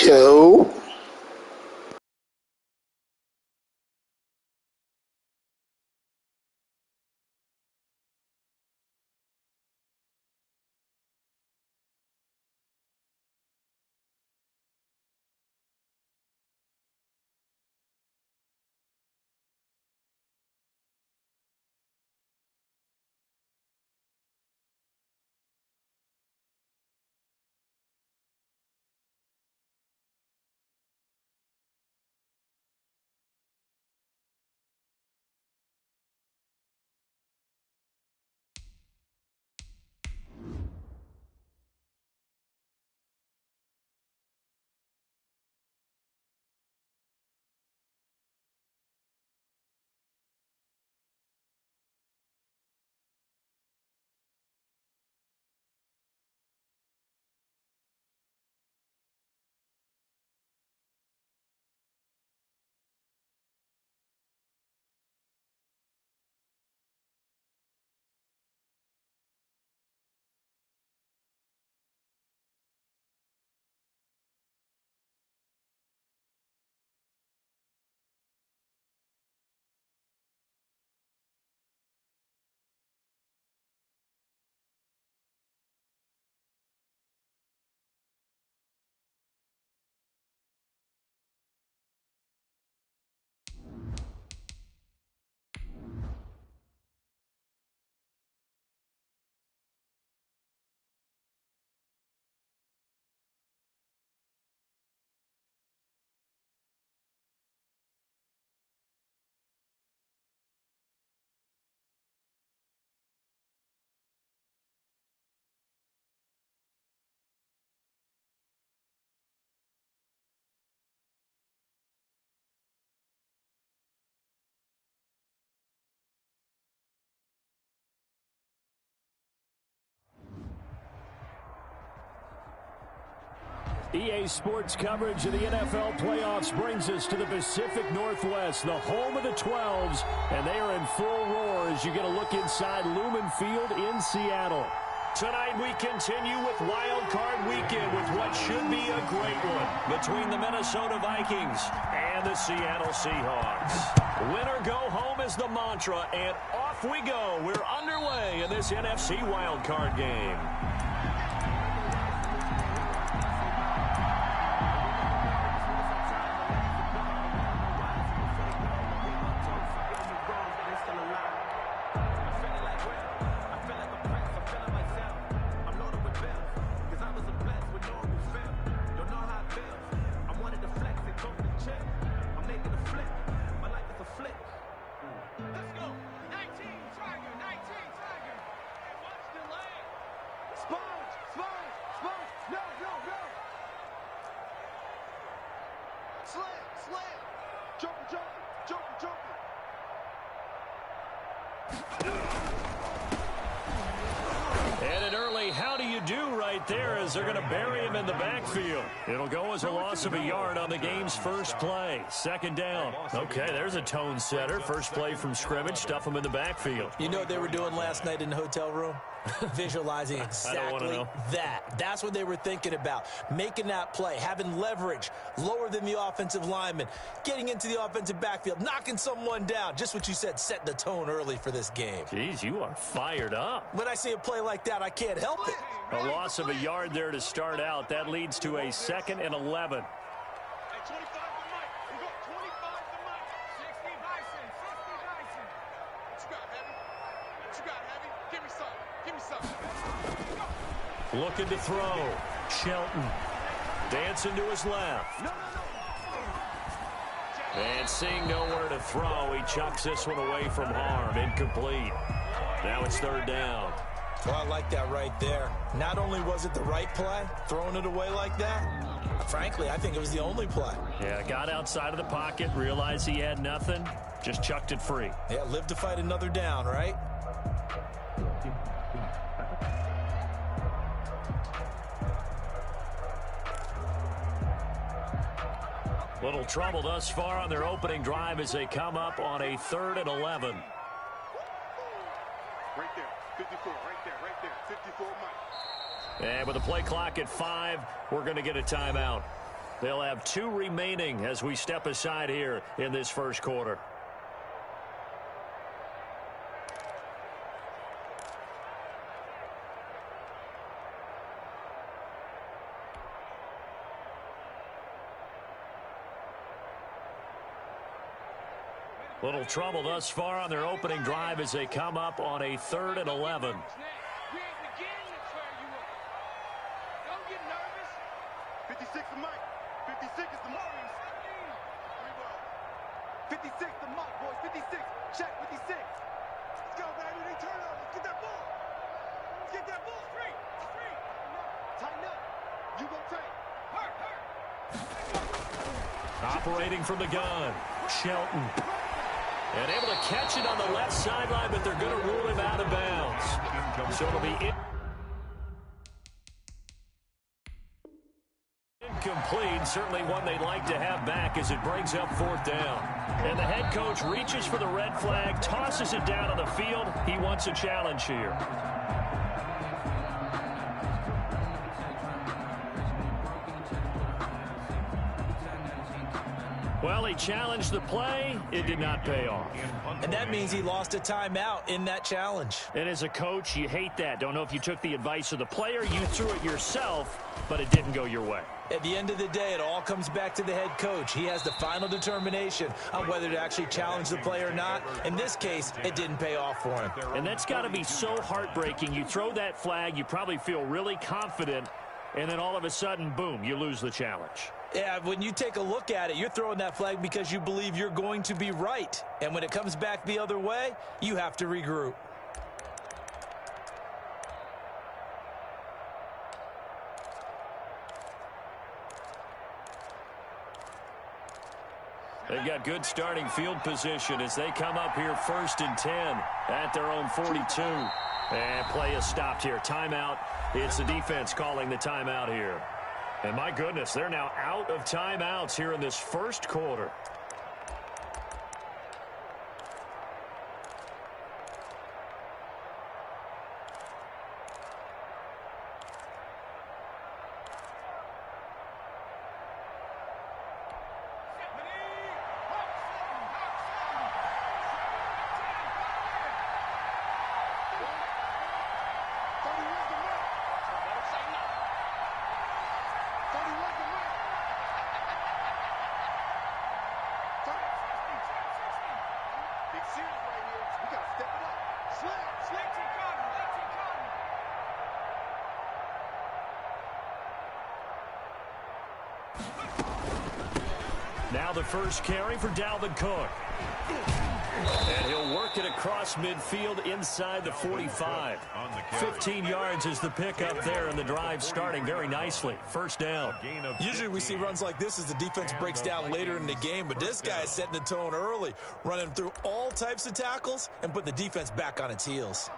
Joe. EA Sports coverage of the NFL playoffs brings us to the Pacific Northwest, the home of the 12s, and they are in full roar as you get a look inside Lumen Field in Seattle. Tonight we continue with Wild Card Weekend with what should be a great one between the Minnesota Vikings and the Seattle Seahawks. Win or go home is the mantra, and off we go. We're underway in this NFC Wild Card game. They're going to bury him in the backfield. It'll go as a loss of a yard on the game's first play. Second down. Okay, there's a tone setter. First play from scrimmage. Stuff him in the backfield. You know what they were doing last night in the hotel room? Visualizing exactly that. That's what they were thinking about. Making that play, having leverage, lower than the offensive lineman, getting into the offensive backfield, knocking someone down. Just what you said, set the tone early for this game. Jeez, you are fired up. When I see a play like that, I can't help it. A loss of a yard there to start out. That leads to a 2nd and 11. Looking to throw. Shelton. Dancing to his left. And seeing nowhere to throw, he chucks this one away from harm. Incomplete. Now it's 3rd down. Well, I like that right there. Not only was it the right play, throwing it away like that, frankly, I think it was the only play. Yeah, got outside of the pocket, realized he had nothing, just chucked it free. Yeah, live to fight another down, right? Little trouble thus far on their opening drive as they come up on a 3rd and 11. Right there, 54, right there, 54 Mike. And with the play clock at 5, we're going to get a timeout. They'll have 2 remaining as we step aside here in this first quarter. Little trouble thus far on their opening drive as they come up on a 3rd and 11. 56 the mic. 56 is the mic. 56 the mic, boys. 56. Check 56. Let's go, baby. They turn over. Let's get that ball. Let's get that ball. Three. Tighten up. You go tight. Hurt. Operating from the gun, Shelton. And able to catch it on the left sideline, but they're going to rule him out of bounds. So it'll be incomplete. Certainly one they'd like to have back as it brings up 4th down. And the head coach reaches for the red flag, tosses it down on the field. He wants a challenge here. Well, he challenged the play. It did not pay off. And that means he lost a timeout in that challenge. And as a coach, you hate that. Don't know if you took the advice of the player. You threw it yourself, but it didn't go your way. At the end of the day, it all comes back to the head coach. He has the final determination on whether to actually challenge the play or not. In this case, it didn't pay off for him. And that's got to be so heartbreaking. You throw that flag, you probably feel really confident, and then all of a sudden, boom, you lose the challenge. Yeah, when you take a look at it, you're throwing that flag because you believe you're going to be right. And when it comes back the other way, you have to regroup. They've got good starting field position as they come up here 1st and 10 at their own 42. And play is stopped here. Timeout. It's the defense calling the timeout here. And my goodness, they're now out of timeouts here in this first quarter. Now the first carry for Dalvin Cook. And he'll work it across midfield inside the 45. 15 yards is the pickup there, and the drive starting very nicely. 1st down. Usually we see runs like this as the defense breaks down later in the game, but this guy is setting the tone early, running through all types of tackles and put the defense back on its heels.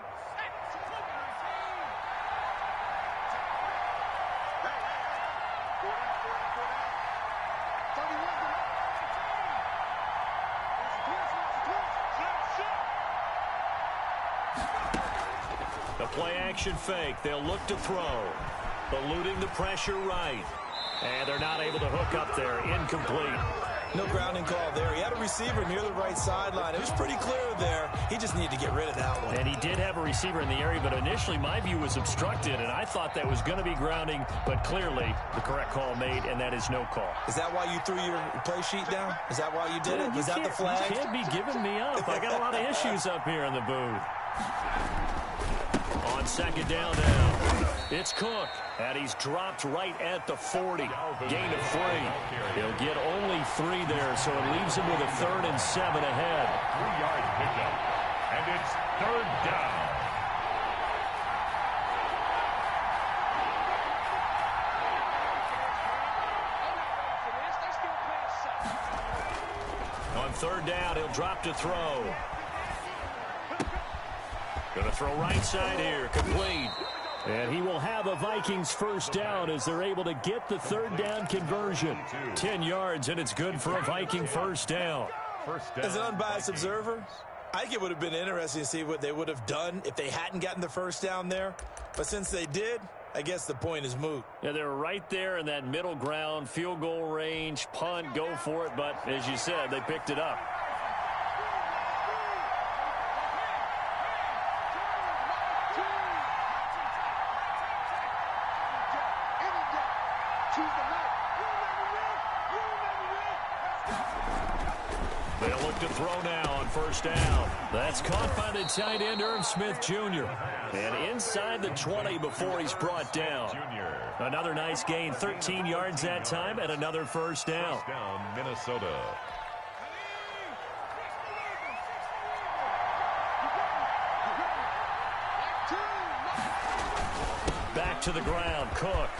Play-action fake. They'll look to throw. Eluding the pressure right. And they're not able to hook up there. Incomplete. No grounding call there. He had a receiver near the right sideline. It was pretty clear there. He just needed to get rid of that one. And he did have a receiver in the area, but initially my view was obstructed, and I thought that was going to be grounding, but clearly the correct call made, and that is no call. Is that why you threw your play sheet down? Is that why you did it? Was that the flag? You can't be giving me up. I got a lot of issues up here in the booth. On 2nd down now, it's Cook, and he's dropped right at the 40. Gain of 3. He'll get only 3 there, so it leaves him with a 3rd and 7 ahead. 3-yard pickup, and it's 3rd down. On 3rd down, he'll drop to throw. Going to throw right side here, complete. And he will have a Vikings 1st down as they're able to get the 3rd down conversion. 10 yards, and it's good for a Viking 1st down. As an unbiased observer, I think it would have been interesting to see what they would have done if they hadn't gotten the 1st down there. But since they did, I guess the point is moot. Yeah, they were right there in that middle ground, field goal range, punt, go for it. But as you said, they picked it up. They'll look to throw now on first down. That's caught by the tight end, Irv Smith Jr. And inside the 20 before he's brought down. Another nice gain, 13 yards that time, and another first down. First down, Minnesota. Back to the ground, Cook.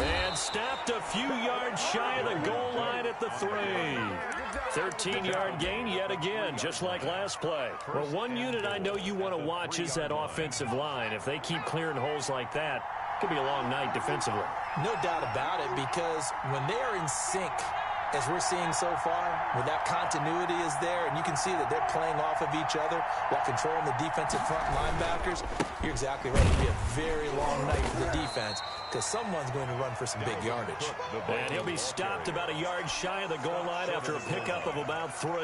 And stopped a few yards shy of the goal line at the 3. 13-yard gain yet again, just like last play. Well, one unit I know you want to watch is that offensive line. If they keep clearing holes like that, it could be a long night defensively. No doubt about it, because when they are in sync, as we're seeing so far, when that continuity is there, and you can see that they're playing off of each other while controlling the defensive front linebackers, you're exactly right. It'll be a very long night for the defense, because someone's going to run for some big yardage. And he'll be stopped about a yard shy of the goal line after a pickup of about 3.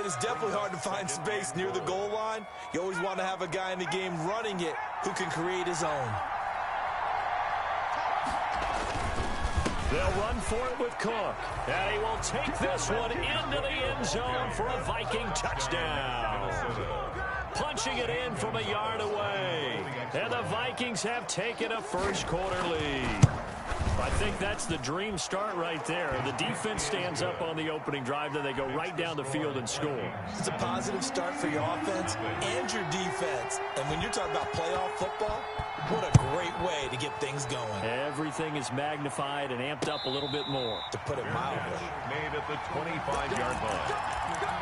It is definitely hard to find space near the goal line. You always want to have a guy in the game running it who can create his own. They'll run for it with Cook. And he will take this one into the end zone for a Viking touchdown. Punching it in from a yard away. And the Vikings have taken a first-quarter lead. I think that's the dream start right there. The defense stands up on the opening drive, then they go right down the field and score. It's a positive start for your offense and your defense. And when you're talking about playoff football, what a great way to get things going. Everything is magnified and amped up a little bit more. To put it mildly. Made at the 25-yard line.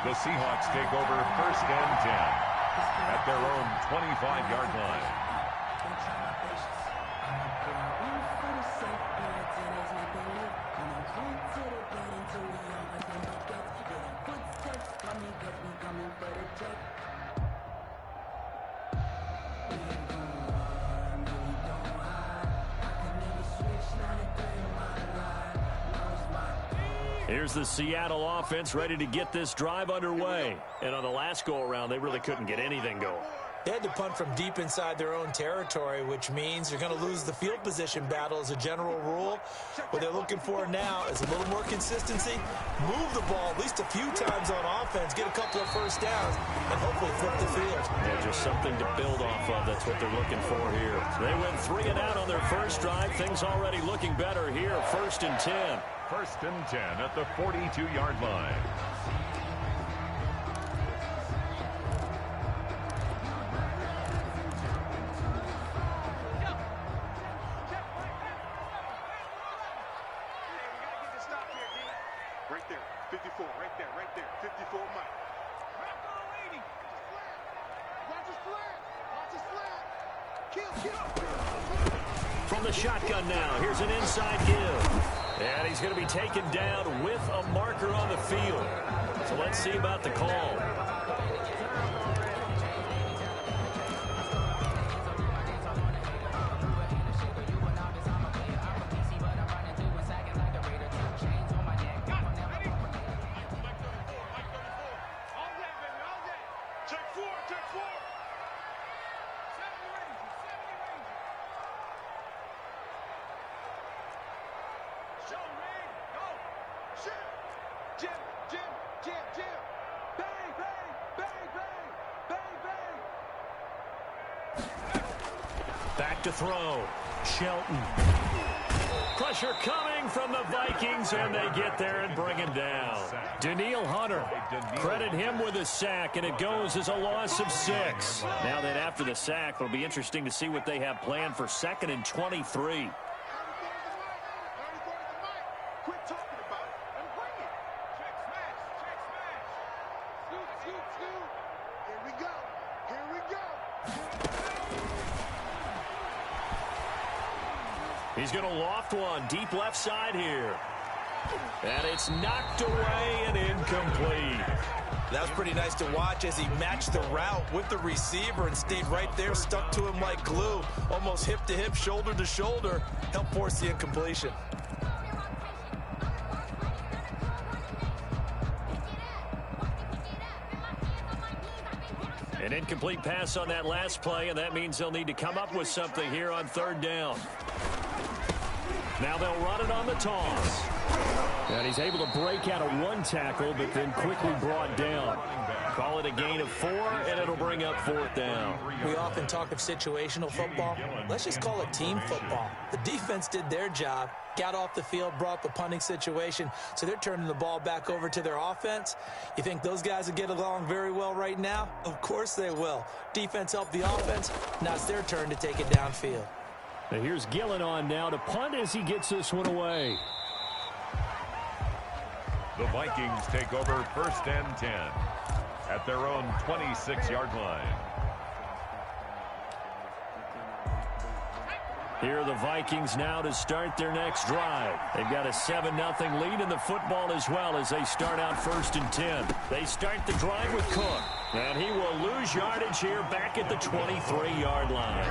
The Seahawks take over first and 10 at their own 25-yard line. Here's the Seattle offense ready to get this drive underway. And on the last go-around, they really couldn't get anything going. They had to punt from deep inside their own territory, which means you're going to lose the field position battle as a general rule. What they're looking for now is a little more consistency, move the ball at least a few times on offense, get a couple of first downs, and hopefully flip the field. Yeah, just something to build off of. That's what they're looking for here. They went 3 and out on their first drive. Things already looking better here. First and 10. First and 10 at the 42-yard line. Right there, 54, right there, 54 Mike. Watch his flat, watch his flat. Kill. From the shotgun now, here's an inside give. And he's going to be taken down with a marker on the field. So let's see about the call. Back to throw. Shelton. Pressure coming from the Vikings, and they get there and bring him down. Daniil Hunter. Credit him with a sack, and it goes as a loss of 6. Now then, after the sack, it'll be interesting to see what they have planned for 2nd and 23. He's going to loft one deep left side here. And it's knocked away and incomplete. That was pretty nice to watch as he matched the route with the receiver and stayed right there, stuck to him like glue, almost hip to hip, shoulder to shoulder, helped force the incompletion. An incomplete pass on that last play, and that means they'll need to come up with something here on third down. Now they'll run it on the toss. And he's able to break out of one tackle, but then quickly brought down. Call it a gain of 4, and it'll bring up fourth down. We often talk of situational football. Let's just call it team football. The defense did their job, got off the field, brought the punting situation, so they're turning the ball back over to their offense. You think those guys will get along very well right now? Of course they will. Defense helped the offense. Now it's their turn to take it downfield. Now here's Gillen on now to punt as he gets this one away. The Vikings take over first and 10 at their own 26-yard line. Here are the Vikings now to start their next drive. They've got a 7-0 lead in the football as well as they start out first and 10. They start the drive with Cook, and he will lose yardage here back at the 23-yard line.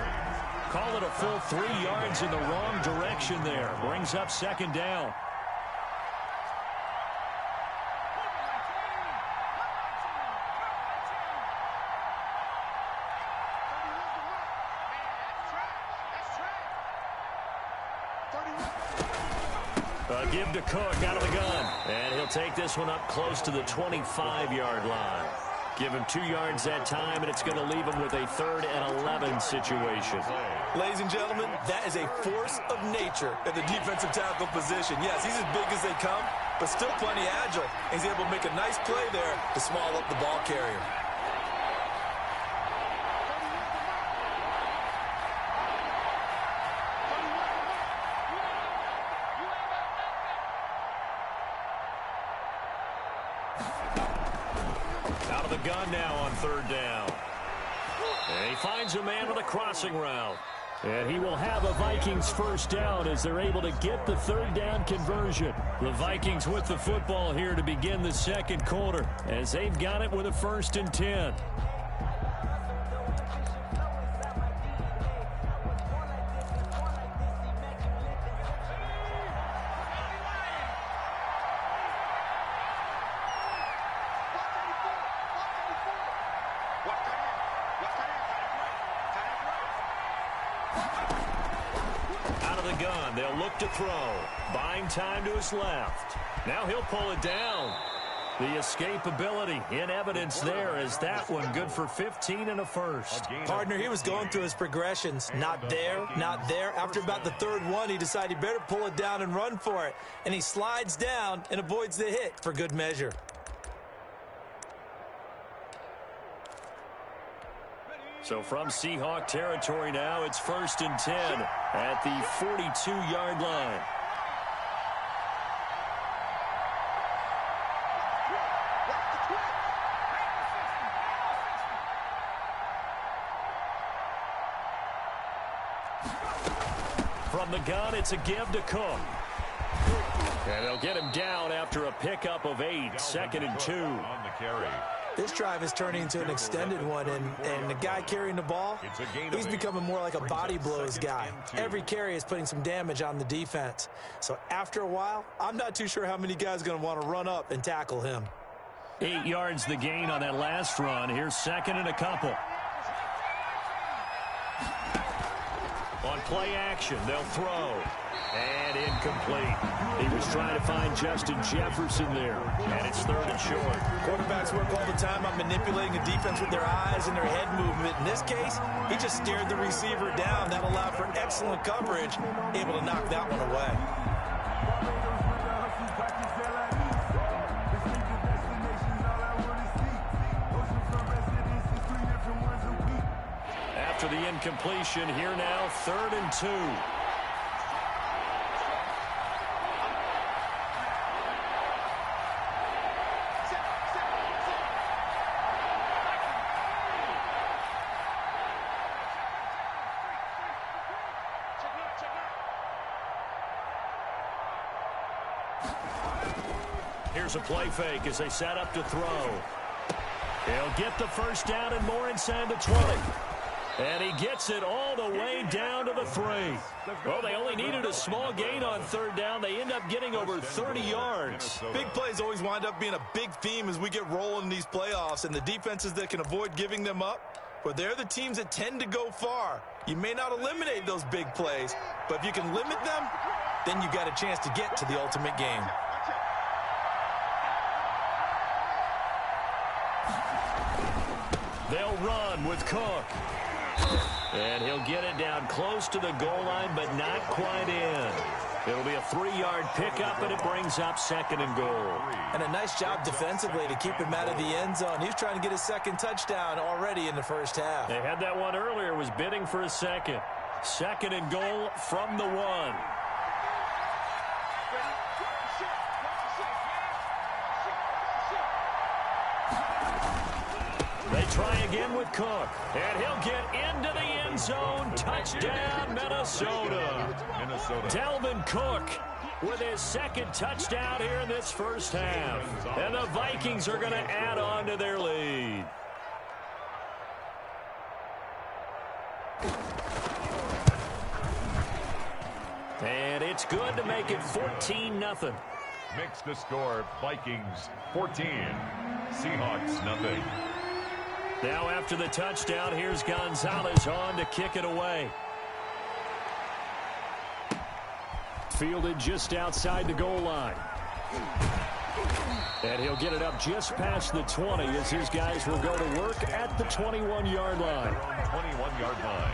Call it a full 3 yards in the wrong direction there. Brings up second down. Give to Cook out of the gun. And he'll take this one up close to the 25-yard line. Give him 2 yards that time, and it's going to leave him with a 3rd and 11 situation. Ladies and gentlemen, that is a force of nature at the defensive tackle position. Yes, he's as big as they come, but still plenty agile. He's able to make a nice play there to small up the ball carrier. Out of the gun now on third down. And he finds a man with a crossing route. And he will have a Vikings first down as they're able to get the third down conversion. The Vikings with the football here to begin the second quarter as they've got it with a 1st and 10. They'll look to throw. Buying time to his left. Now he'll pull it down. The escapability in evidence there as that one good for 15 and a first. Partner, he was going through his progressions. Not there, not there. After about the 3rd one, he decided he better pull it down and run for it. And he slides down and avoids the hit for good measure. So from Seahawk territory now, it's 1st and 10 at the 42-yard line. From the gun, it's a give to Cook. And they'll get him down after a pickup of 8, 2nd and 2. On the carry. This drive is turning into an extended one, and the guy carrying the ball, he's becoming more like a body blows guy. Every carry is putting some damage on the defense. So after a while, I'm not too sure how many guys are going to want to run up and tackle him. 8 yards the gain on that last run. Here's 2nd and a couple. On play action, they'll throw. And incomplete. He was trying to find Justin Jefferson there. And it's 3rd and short. Quarterbacks work all the time on manipulating a defense with their eyes and their head movement. In this case, he just stared the receiver down. That allowed for excellent coverage, able to knock that one away. After the incompletion, here now, 3rd and 2. Here's a play fake as they set up to throw. He'll get the first down and more inside the 20. And he gets it all the way down to the 3. Well, they only needed a small gain on third down. They end up getting over 30 yards. Big plays always wind up being a big theme as we get rolling in these playoffs. And the defenses that can avoid giving them up, well, they're the teams that tend to go far. You may not eliminate those big plays, but if you can limit them, then you've got a chance to get to the ultimate game. They'll run with Cook. And he'll get it down close to the goal line, but not quite in. It'll be a 3-yard pickup, and it brings up 2nd and goal. And a nice job defensively to keep him out of the end zone. He was trying to get his second touchdown already in the first half. They had that one earlier, was bidding for a second. 2nd and goal from the 1. They try again with Cook, and he'll get into the end zone. Touchdown, Minnesota. Dalvin Cook with his 2nd touchdown here in this first half. And the Vikings are going to add on to their lead. And it's good to make it 14-0. Makes the score Vikings 14, Seahawks nothing. Now after the touchdown, here's Gonzalez on to kick it away. Fielded just outside the goal line. And he'll get it up just past the 20 as his guys will go to work at the 21-yard line. 21-yard line.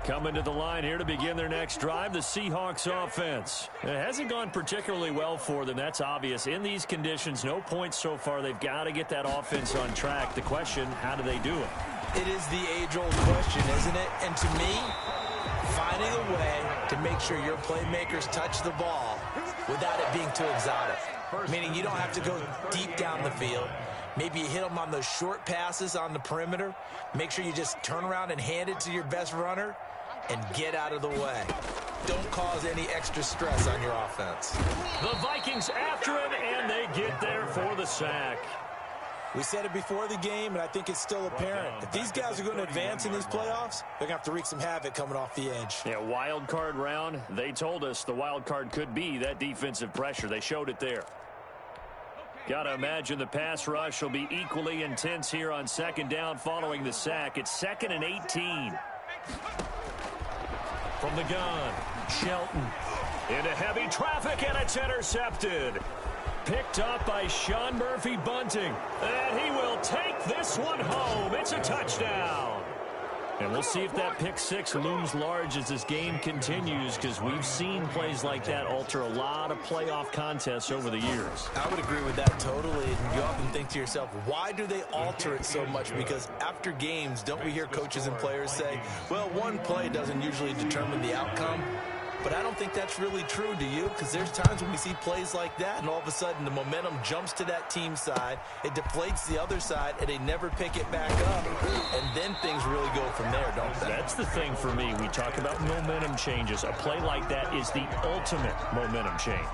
Coming to the line here to begin their next drive, the Seahawks offense. It hasn't gone particularly well for them, that's obvious. In these conditions, no points so far. They've got to get that offense on track. The question, how do they do it? It is the age-old question, isn't it? And to me, finding a way to make sure your playmakers touch the ball without it being too exotic. Meaning you don't have to go deep down the field. Maybe you hit them on those short passes on the perimeter. Make sure you just turn around and hand it to your best runner and get out of the way. Don't cause any extra stress on your offense. The Vikings after him, and they get there for the sack. We said it before the game, and I think it's still apparent. If these guys are going to advance in these playoffs, they're going to have to wreak some havoc coming off the edge. Yeah, wild card round. They told us the wild card could be that defensive pressure. They showed it there. Got to imagine the pass rush will be equally intense here on 2nd down following the sack. It's 2nd and 18. From the gun, Shelton into heavy traffic, and it's intercepted. Picked up by Sean Murphy-Bunting, and he will take this one home. It's a touchdown. And we'll see if that pick 6 looms large as this game continues, because we've seen plays like that alter a lot of playoff contests over the years. I would agree with that totally. And you often think to yourself, why do they alter it so much? Because after games, don't we hear coaches and players say, well, one play doesn't usually determine the outcome? But I don't think that's really true, do you? Because there's times when we see plays like that, and all of a sudden the momentum jumps to that team side, it deflates the other side, and they never pick it back up. And then things really go from there, don't they? That's the thing for me. We talk about momentum changes. A play like that is the ultimate momentum change.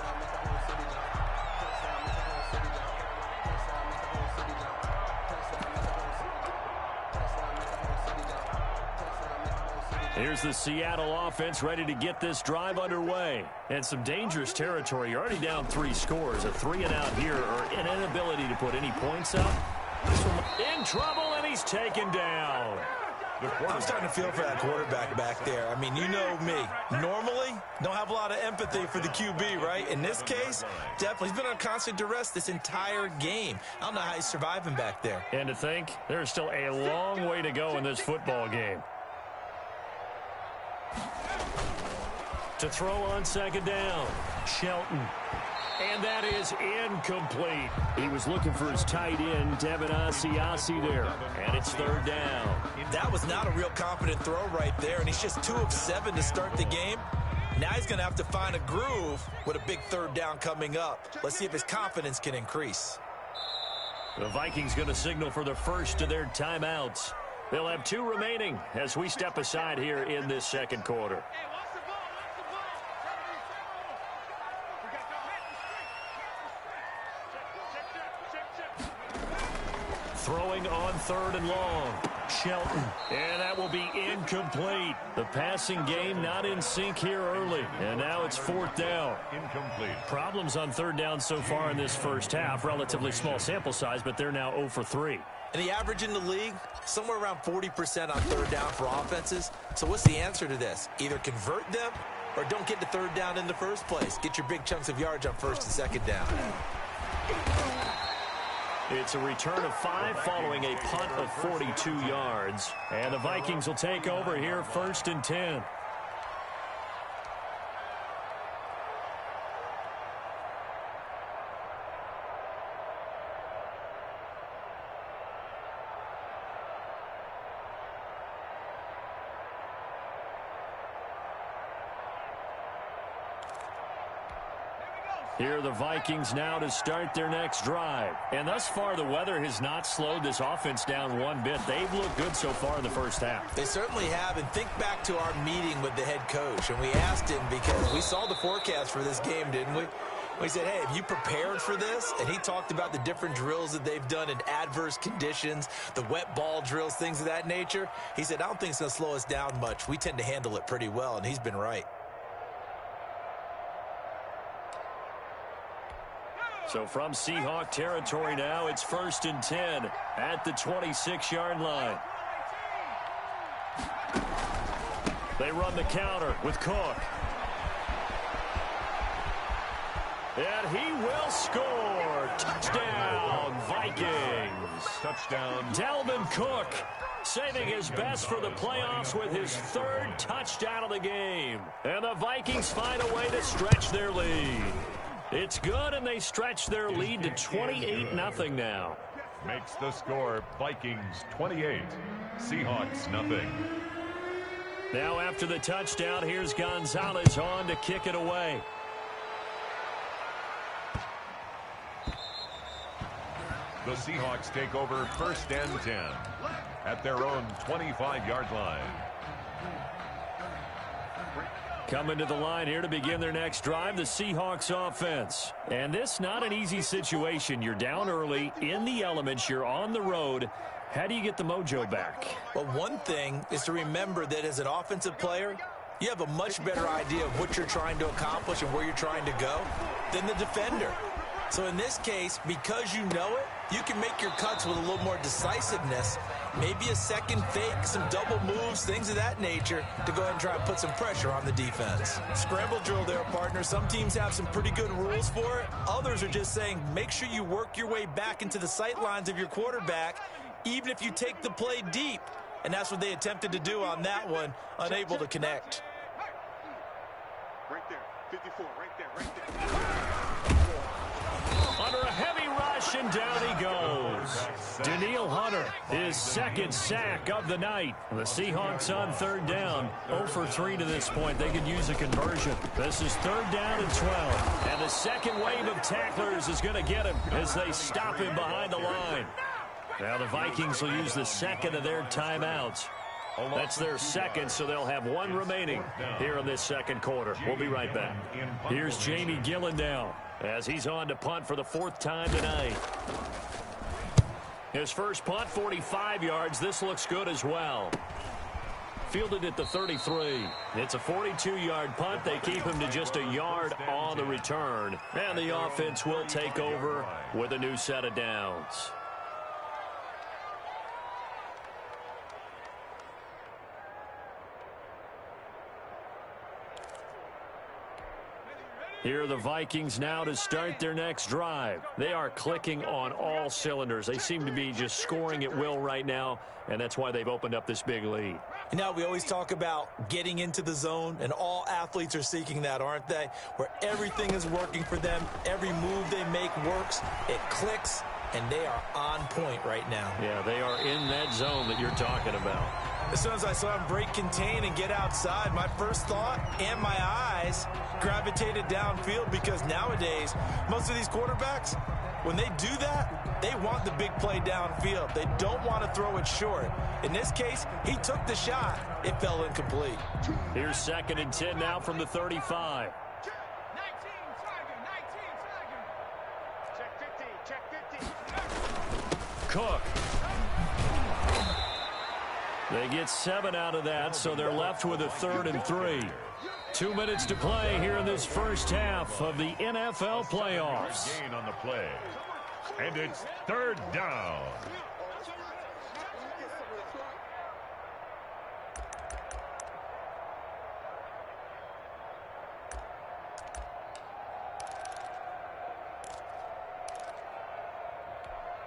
Here's the Seattle offense ready to get this drive underway. And some dangerous territory. You're already down 3 scores. A 3-and-out here, or an inability to put any points up. In trouble, and he's taken down. I'm starting to feel for that quarterback back there. I mean, you know me. Normally, don't have a lot of empathy for the QB, right? In this case, definitely. He's been on constant duress this entire game. I don't know how he's surviving back there. And to think, there's still a long way to go in this football game. To throw on 2nd down, Shelton. And that is incomplete. He was looking for his tight end, Devin Asiasi there. And it's 3rd down. That was not a real confident throw right there, and he's just 2 of 7 to start the game. Now he's going to have to find a groove with a big 3rd down coming up. Let's see if his confidence can increase. The Vikings going to signal for the first of their timeouts. They'll have 2 remaining as we step aside here in this second quarter. Throwing on 3rd and long. Shelton. And that will be incomplete. The passing game not in sync here early. And now it's 4th down. Incomplete. Problems on 3rd down so far in this first half. Relatively small sample size, but they're now 0 for 3. And the average in the league, somewhere around 40% on 3rd down for offenses. So what's the answer to this? Either convert them or don't get to 3rd down in the first place. Get your big chunks of yards on 1st and 2nd down. It's a return of 5 following a punt of 42 yards. And the Vikings will take over here 1st and 10. Here are the Vikings now to start their next drive. And thus far, the weather has not slowed this offense down one bit. They've looked good so far in the first half. They certainly have. And think back to our meeting with the head coach. And we asked him because we saw the forecast for this game, didn't we? We said, hey, have you prepared for this? And he talked about the different drills that they've done in adverse conditions, the wet ball drills, things of that nature. He said, I don't think it's going to slow us down much. We tend to handle it pretty well, and he's been right. So from Seahawk territory now, it's 1st and 10 at the 26-yard line. They run the counter with Cook. And he will score. Touchdown, Vikings. Touchdown. Dalvin Cook saving his best for the playoffs with his 3rd touchdown of the game. And the Vikings find a way to stretch their lead. It's good, and they stretch their lead to 28-0 now. Makes the score Vikings 28, Seahawks nothing. Now after the touchdown, here's Gonzalez on to kick it away. The Seahawks take over 1st and 10 at their own 25-yard line. Coming to the line here to begin their next drive, the Seahawks offense. And this not an easy situation. You're down early, in the elements, you're on the road. How do you get the mojo back? Well, one thing is to remember that as an offensive player, you have a much better idea of what you're trying to accomplish and where you're trying to go than the defender. So in this case, because you know it, you can make your cuts with a little more decisiveness, maybe a second fake, some double moves, things of that nature, to go ahead and try and put some pressure on the defense. Scramble drill there, partner. Some teams have some pretty good rules for it. Others are just saying, make sure you work your way back into the sight lines of your quarterback, even if you take the play deep. And that's what they attempted to do on that one, unable to connect. Right there, 54, right there. Under a heavy rush, and down he goes. Danielle Hunter, his 2nd sack of the night. The Seahawks on 3rd down, 0 for 3 to this point. They could use a conversion. This is 3rd down and 12. And the second wave of tacklers is going to get him as they stop him behind the line. Now the Vikings will use the 2nd of their timeouts. That's their 2nd, so they'll have 1 remaining here in this second quarter. We'll be right back. Here's Jamie Gillen now as he's on to punt for the 4th time tonight. His first punt, 45 yards. This looks good as well. Fielded at the 33. It's a 42-yard punt. They keep him to just a yard on the return. And the offense will take over with a new set of downs. Here are the Vikings now to start their next drive. They are clicking on all cylinders. They seem to be just scoring at will right now, and that's why they've opened up this big lead. You know, we always talk about getting into the zone, and all athletes are seeking that, aren't they? Where everything is working for them, every move they make works, it clicks, and they are on point right now. Yeah, they are in that zone that you're talking about. As soon as I saw him break contain and get outside, my first thought and my eyes gravitated downfield, because nowadays, most of these quarterbacks, when they do that, they want the big play downfield. They don't want to throw it short. In this case, he took the shot. It fell incomplete. Here's 2nd and 10 now from the 35. Check 50. Cook. They get 7 out of that, so they're left with a 3rd and 3. 2 minutes to play here in this first half of the NFL playoffs. Gain on the play. And it's 3rd down.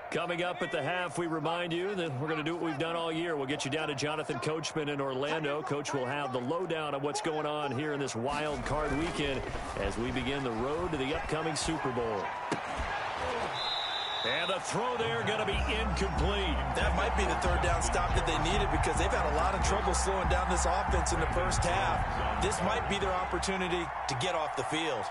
Coming up at the half, we remind you that we're going to do what we've done all year. We'll get you down to Jonathan Coachman in Orlando. Coach will have the lowdown on what's going on here in this wild card weekend as we begin the road to the upcoming Super Bowl. And the throw there going to be incomplete. That might be the 3rd down stop that they needed, because they've had a lot of trouble slowing down this offense in the first half. This might be their opportunity to get off the field.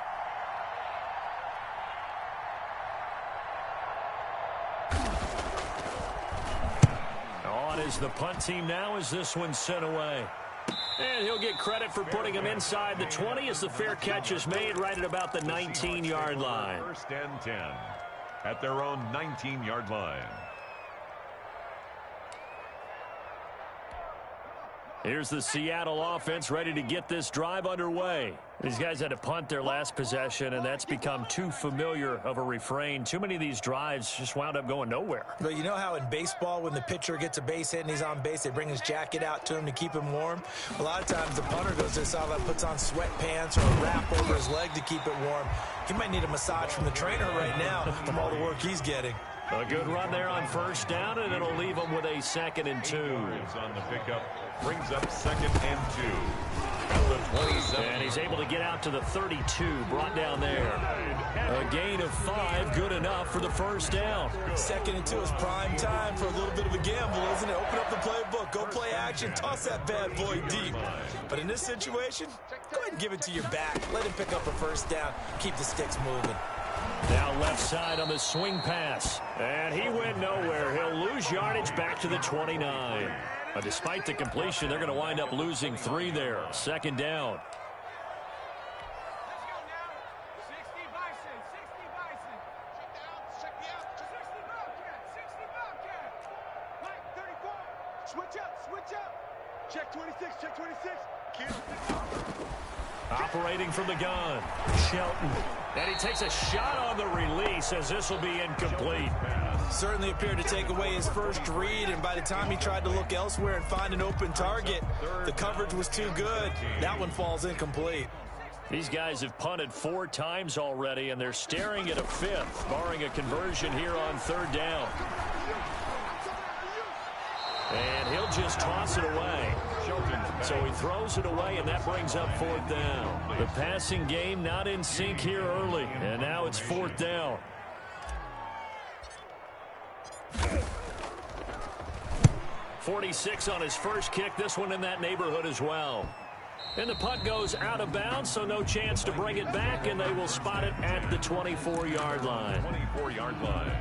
Is the punt team now as this one's sent away. And he'll get credit for putting him inside the 20 as the fair catch is made right at about the 19-yard line. 1st and 10 at their own 19-yard line. Here's the Seattle offense ready to get this drive underway. These guys had to punt their last possession, and that's become too familiar of a refrain. Too many of these drives just wound up going nowhere. But you know how in baseball, when the pitcher gets a base hit and he's on base, they bring his jacket out to him to keep him warm? A lot of times the punter goes to the sideline, puts on sweatpants or a wrap over his leg to keep it warm. He might need a massage from the trainer right now from all the work he's getting. A good run there on 1st down, and it'll leave him with a 2nd and 2. On the pickup, brings up 2nd and 2. At the 27. And he's able to get out to the 32, brought down there. A gain of 5, good enough for the 1st down. 2nd and 2 is prime time for a little bit of a gamble, isn't it? Open up the playbook, go play action, toss that bad boy deep. But in this situation, go ahead and give it to your back. Let him pick up a 1st down, keep the sticks moving. Now left side on the swing pass. And he went nowhere. He'll lose yardage back to the 29. But despite the completion, they're going to wind up losing 3 there. 2nd down. Switch up. Check 26. Operating from the gun, Shelton. And he takes a shot on the release as this will be incomplete. Certainly appeared to take away his first read, and by the time he tried to look elsewhere and find an open target, the coverage was too good. That one falls incomplete. These guys have punted 4 times already, and they're staring at a 5th, barring a conversion here on 3rd down. And he'll just toss it away. So he throws it away, and that brings up 4th down. The passing game not in sync here early, and now it's 4th down. .46 on his first kick. This one in that neighborhood as well. And the punt goes out of bounds, so no chance to bring it back, and they will spot it at the 24-yard line. 24-yard line.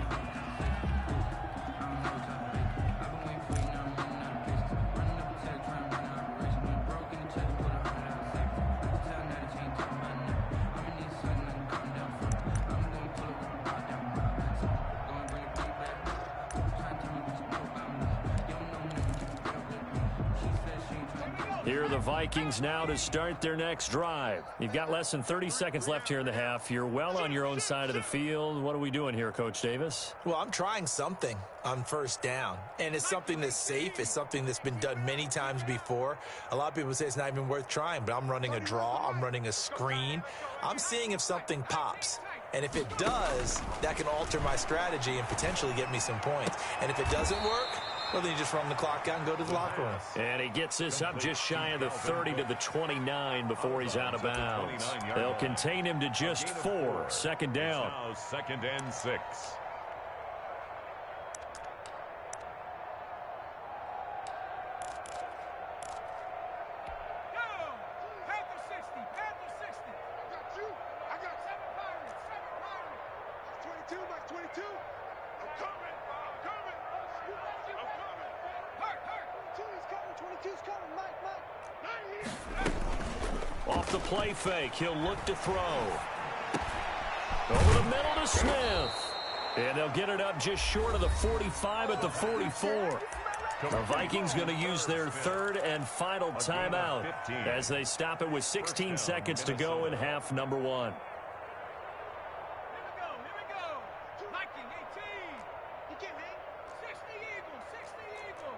Here are the Vikings now to start their next drive. You've got less than 30 seconds left here in the half. You're well on your own side of the field. What are we doing here, Coach Davis? Well, I'm trying something on 1st down, and it's something that's safe. It's something that's been done many times before. A lot of people say it's not even worth trying, but I'm running a draw. I'm running a screen. I'm seeing if something pops. And if it does, that can alter my strategy and potentially get me some points. And if it doesn't work, well, then you just run the clock out and go to the locker room. And he gets this up just shy of the 30 to the 29 before he's out of bounds. They'll contain him to just 4. 2nd down. Now 2nd and 6. 22, Mike 22. I'm coming. I'm coming. I'm coming. Hurt. 22's coming. 22's coming. Mike. Not here. Off the play fake, he'll look to throw. Over the middle to Smith. And they'll get it up just short of the 45 at the 44. The Vikings going to use their third and final timeout as they stop it with 16 seconds to go in half number one. Here we go. Viking 18. You get me? 60 Eagle.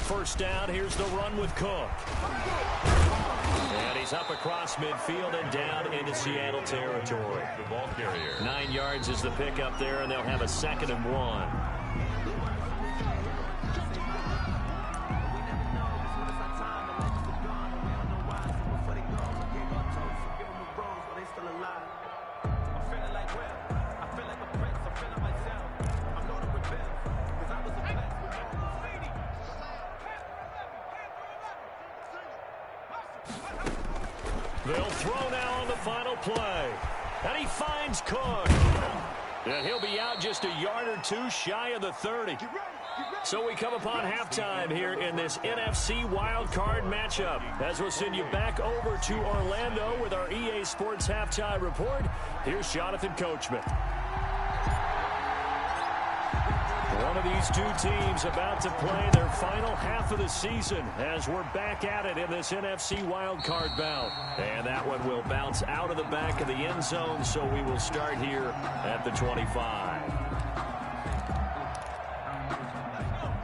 First down, here's the run with Cook. And he's up across midfield and down into Seattle territory. The ball carrier. 9 yards is the pickup there, and they'll have a 2nd and 1. They'll throw now on the final play. And he finds Cook. And he'll be out just a yard or two shy of the 30. So we come upon halftime here in this NFC wildcard matchup. As we'll send you back over to Orlando with our EA Sports Halftime Report, here's Jonathan Coachman. One of these two teams about to play their final half of the season as we're back at it in this NFC wildcard bout. And that one will bounce out of the back of the end zone, so we will start here at the 25.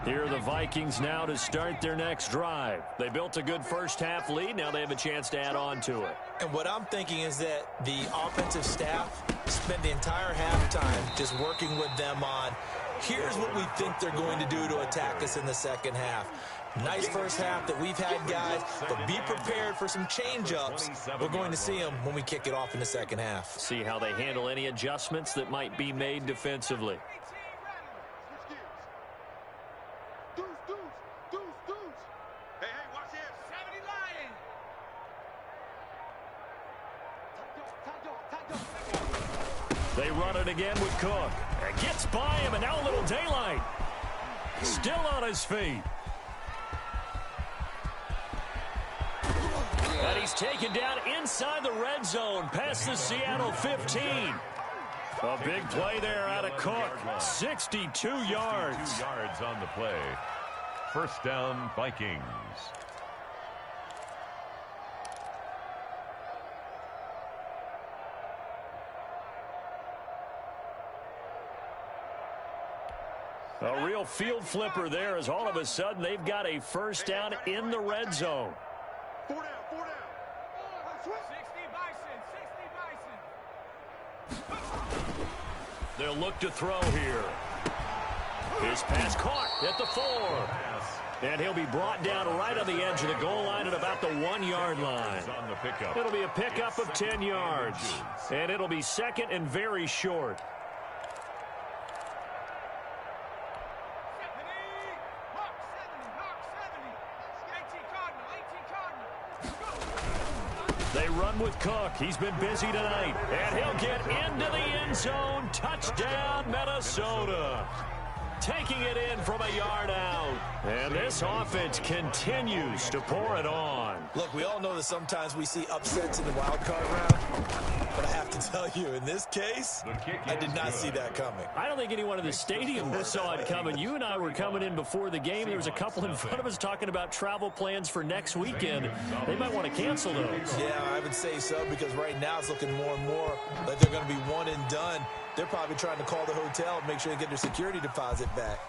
Here are the Vikings now to start their next drive. They built a good first half lead. Now they have a chance to add on to it. And what I'm thinking is that the offensive staff spent the entire halftime just working with them on here's what we think they're going to do to attack us in the second half. Nice first half that we've had, guys, but be prepared for some change-ups. We're going to see them when we kick it off in the second half. See how they handle any adjustments that might be made defensively. Hey, watch this. 70 Lions. They run it again with Cook. And gets by him, and now a little daylight. Still on his feet. And he's taken down inside the red zone past the Seattle 15. A big play there out of Cook. 62 yards. 62 yards on the play. First down, Vikings. A real field flipper there as all of a sudden they've got a first down in the red zone. 4 down. 60 Bison. They'll look to throw here. His pass caught at the 4. And he'll be brought down right on the edge of the goal line at about the 1-yard line. It'll be a pickup of 10 yards. And it'll be second and very short. They run with Cook. He's been busy tonight. And he'll get into the end zone. Touchdown, Minnesota. Taking it in from a yard out. And this offense continues to pour it on. Look, we all know that sometimes we see upsets in the wild card round. But I have to tell you, in this case, I did not see that coming. I don't think anyone in the stadium saw it coming. You and I were coming in before the game. There was a couple in front of us talking about travel plans for next weekend. They might want to cancel those. Yeah, I would say so, because right now it's looking more and more like they're going to be one and done. They're probably trying to call the hotel and make sure they get their security deposit back.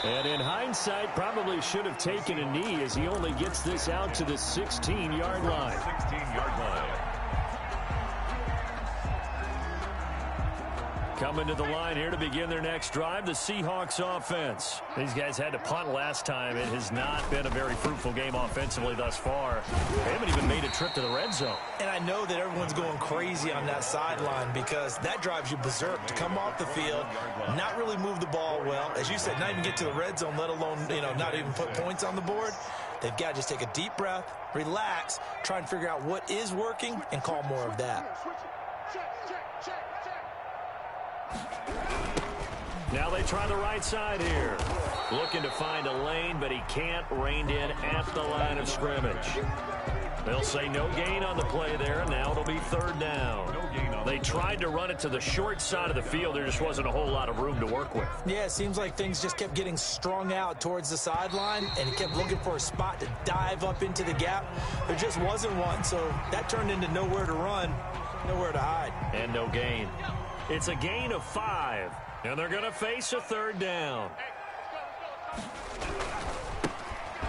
And in hindsight, probably should have taken a knee as he only gets this out to the 16-yard line. 16-yard line. Coming to the line here to begin their next drive, the Seahawks offense. These guys had to punt last time. It has not been a very fruitful game offensively thus far. They haven't even made a trip to the red zone. And I know that everyone's going crazy on that sideline because that drives you berserk to come off the field, not really move the ball well. As you said, not even get to the red zone, let alone, not even put points on the board. They've got to just take a deep breath, relax, try and figure out what is working, and call more of that. Now they try the right side here. Looking to find a lane, but he can't. Reined in at the line of scrimmage. They'll say no gain on the play there, and now it'll be third down. They tried to run it to the short side of the field. There just wasn't a whole lot of room to work with. Yeah, it seems like things just kept getting strung out towards the sideline, and he kept looking for a spot to dive up into the gap. There just wasn't one, so that turned into nowhere to run, nowhere to hide. And no gain. It's a gain of 5, and they're going to face a third down.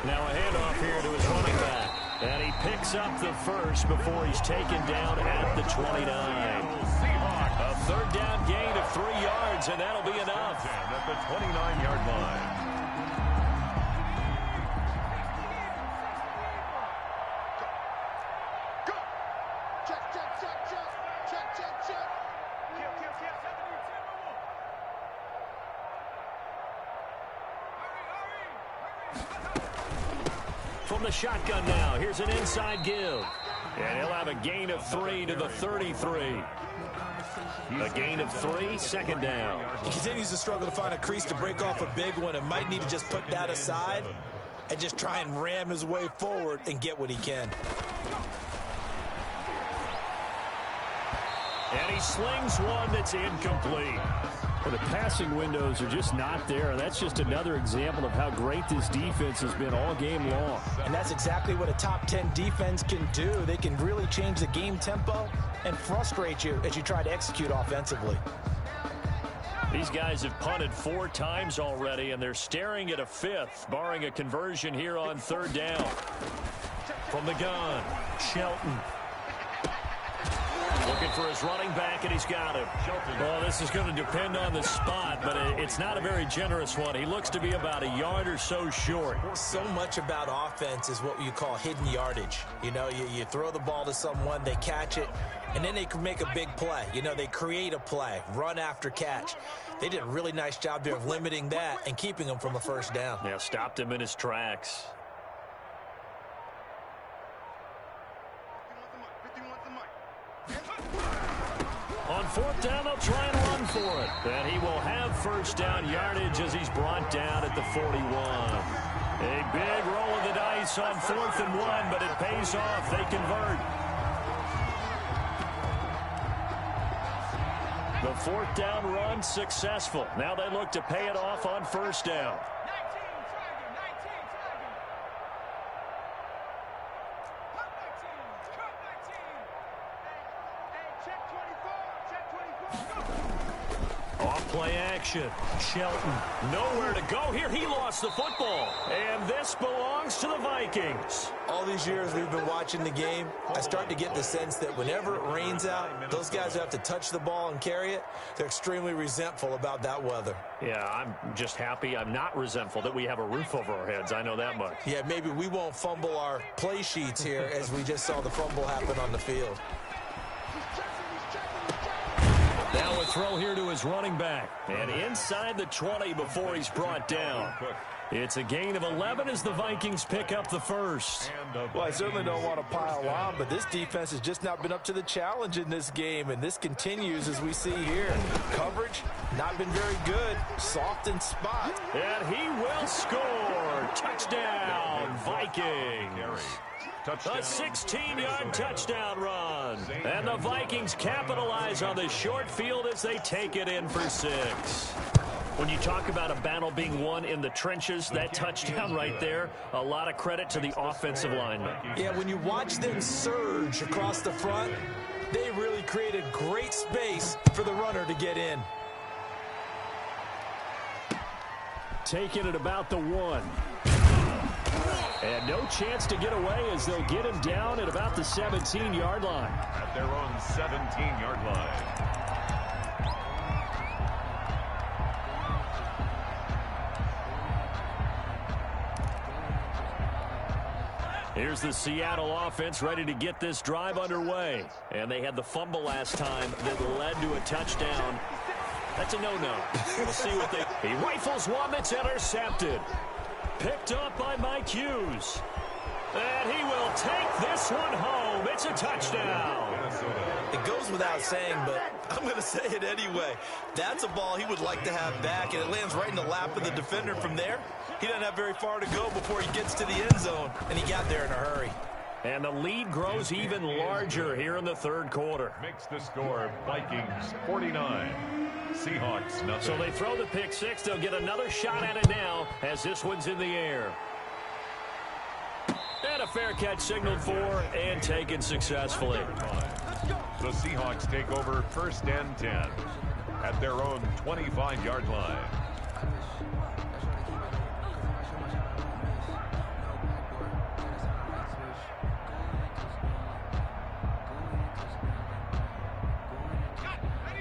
Now a handoff here to his running back. And he picks up the first before he's taken down at the 29. A third down gain of 3 yards, and that'll be enough. At the 29-yard line. From the shotgun now, here's an inside give. And he'll have a gain of 3 to the 33. A gain of 3, second down. He continues to struggle to find a crease to break off a big one and might need to just put that aside and just try and ram his way forward and get what he can. And he slings one that's incomplete. Well, the passing windows are just not there, and that's just another example of how great this defense has been all game long. And that's exactly what a top 10 defense can do. They can really change the game tempo and frustrate you as you try to execute offensively. These guys have punted 4 times already, and they're staring at a 5th, barring a conversion here on third down. From the gun, Shelton. Looking for his running back, and he's got him. Well, this is going to depend on the spot, but it's not a very generous one. He looks to be about a yard or so short. So much about offense is what you call hidden yardage. You know, you throw the ball to someone, they catch it, and then they can make a big play. You know, they create a play, run after catch. They did a really nice job there of limiting that and keeping him from a first down. Yeah, stopped him in his tracks. On fourth down, they'll try and run for it. And he will have first down yardage as he's brought down at the 41. A big roll of the dice on 4th and 1, but it pays off. They convert. The fourth down run successful. Now they look to pay it off on first down. Play action. Shelton nowhere to go here. He lost the football. And this belongs to the Vikings. All these years we've been watching the game, I start to get the sense that whenever it rains out, those guys who have to touch the ball and carry it, they're extremely resentful about that weather. Yeah, I'm just happy. I'm not resentful that we have a roof over our heads. I know that much. Yeah, maybe we won't fumble our play sheets here as we just saw the fumble happen on the field. Now a throw here to his running back. And inside the 20 before he's brought down. It's a gain of 11 as the Vikings pick up the first. Well, I certainly don't want to pile on, but this defense has just not been up to the challenge in this game, and this continues as we see here. Coverage, not been very good. Soft in spot. And he will score. Touchdown, Vikings. A 16-yard touchdown run. And the Vikings capitalize on the short field as they take it in for 6. When you talk about a battle being won in the trenches, that touchdown right there, a lot of credit to the offensive linemen. Yeah, when you watch them surge across the front, they really created great space for the runner to get in. Taking it about the 1. And no chance to get away as they'll get him down at about the 17-yard line. At their own 17-yard line. Here's the Seattle offense ready to get this drive underway. And they had the fumble last time that led to a touchdown. That's a no-no. We'll see what he rifles one that's intercepted. Picked up by Mike Hughes. And he will take this one home. It's a touchdown. It goes without saying, but I'm going to say it anyway. That's a ball he would like to have back, and it lands right in the lap of the defender. From there, he doesn't have very far to go before he gets to the end zone, and he got there in a hurry. And the lead grows even larger here in the third quarter. Makes the score Vikings 49, Seahawks nothing. So they throw the pick six. They'll get another shot at it now as this one's in the air. And a fair catch signaled for and taken successfully. The Seahawks take over first and 10 at their own 25-yard line.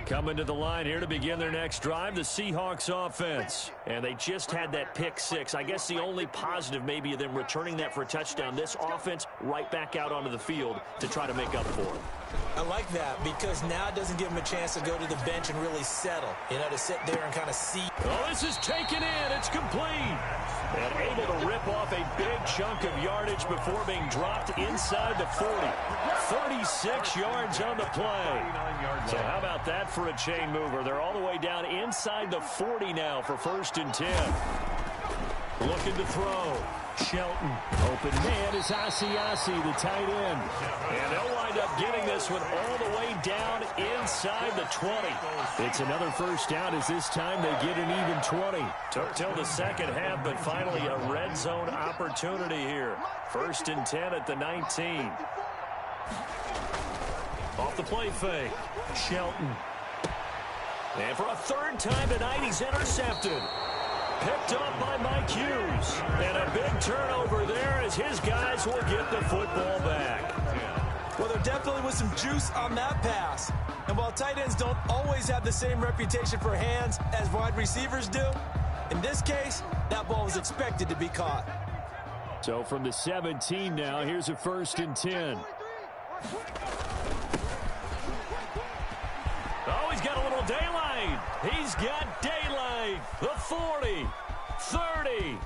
Coming to the line here to begin their next drive, the Seahawks offense. And they just had that pick six. I guess the only positive maybe of them returning that for a touchdown. This offense right back out onto the field to try to make up for it. I like that because now it doesn't give him a chance to go to the bench and really settle. You know, to sit there and kind of see. Oh, this is taken in. It's complete. And able to rip off a big chunk of yardage before being dropped inside the 40. 36 yards on the play. So how about that for a chain mover? They're all the way down inside the 40 now for first and 10. Looking to throw. Shelton. Open man is Asiasi, the tight end. And they'll wind up getting this one all the way down inside the 20. It's another first down as this time they get an even 20. Took till the second half, but finally a red zone opportunity here. First and 10 at the 19. Off the play fake. Shelton. And for a third time tonight, he's intercepted. Picked up by Mike Hughes. And a big turnover there as his guys will get the football back. Well, there definitely was some juice on that pass. And while tight ends don't always have the same reputation for hands as wide receivers do, in this case, that ball was expected to be caught. So from the 17 now, here's a first and 10. Oh, he's got a little daylight. He's got daylight. The 40, 30,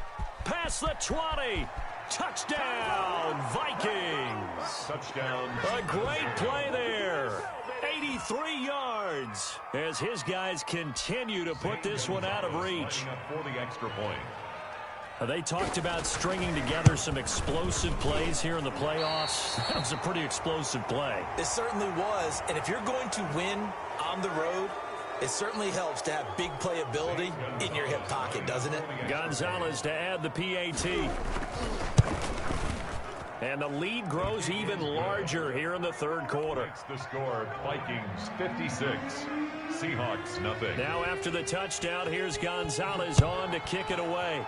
past the 20. Touchdown, Vikings. Touchdown. A great play there. 83 yards as his guys continue to put this one out of reach. For the extra point. They talked about stringing together some explosive plays here in the playoffs. That was a pretty explosive play. It certainly was. And if you're going to win on the road, it certainly helps to have big playability in your hip pocket, doesn't it? Gonzalez to add the PAT. And the lead grows even larger here in the third quarter. Makes the score Vikings 56, Seahawks nothing. Now after the touchdown, here's Gonzalez on to kick it away.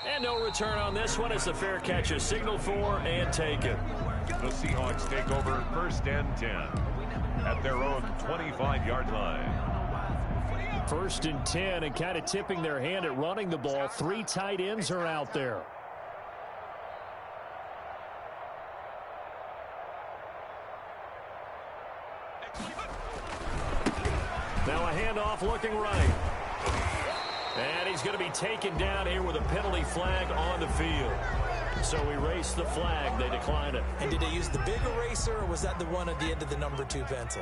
And no return on this one as the fair catch is signaled for and taken. The Seahawks take over first and 10 at their own 25-yard line. First and 10 and kind of tipping their hand at running the ball. Three tight ends are out there. Now a handoff looking right. And he's going to be taken down here with a penalty flag on the field. So erase the flag. They decline it. And did they use the big eraser, or was that the one at the end of the number 2 pencil?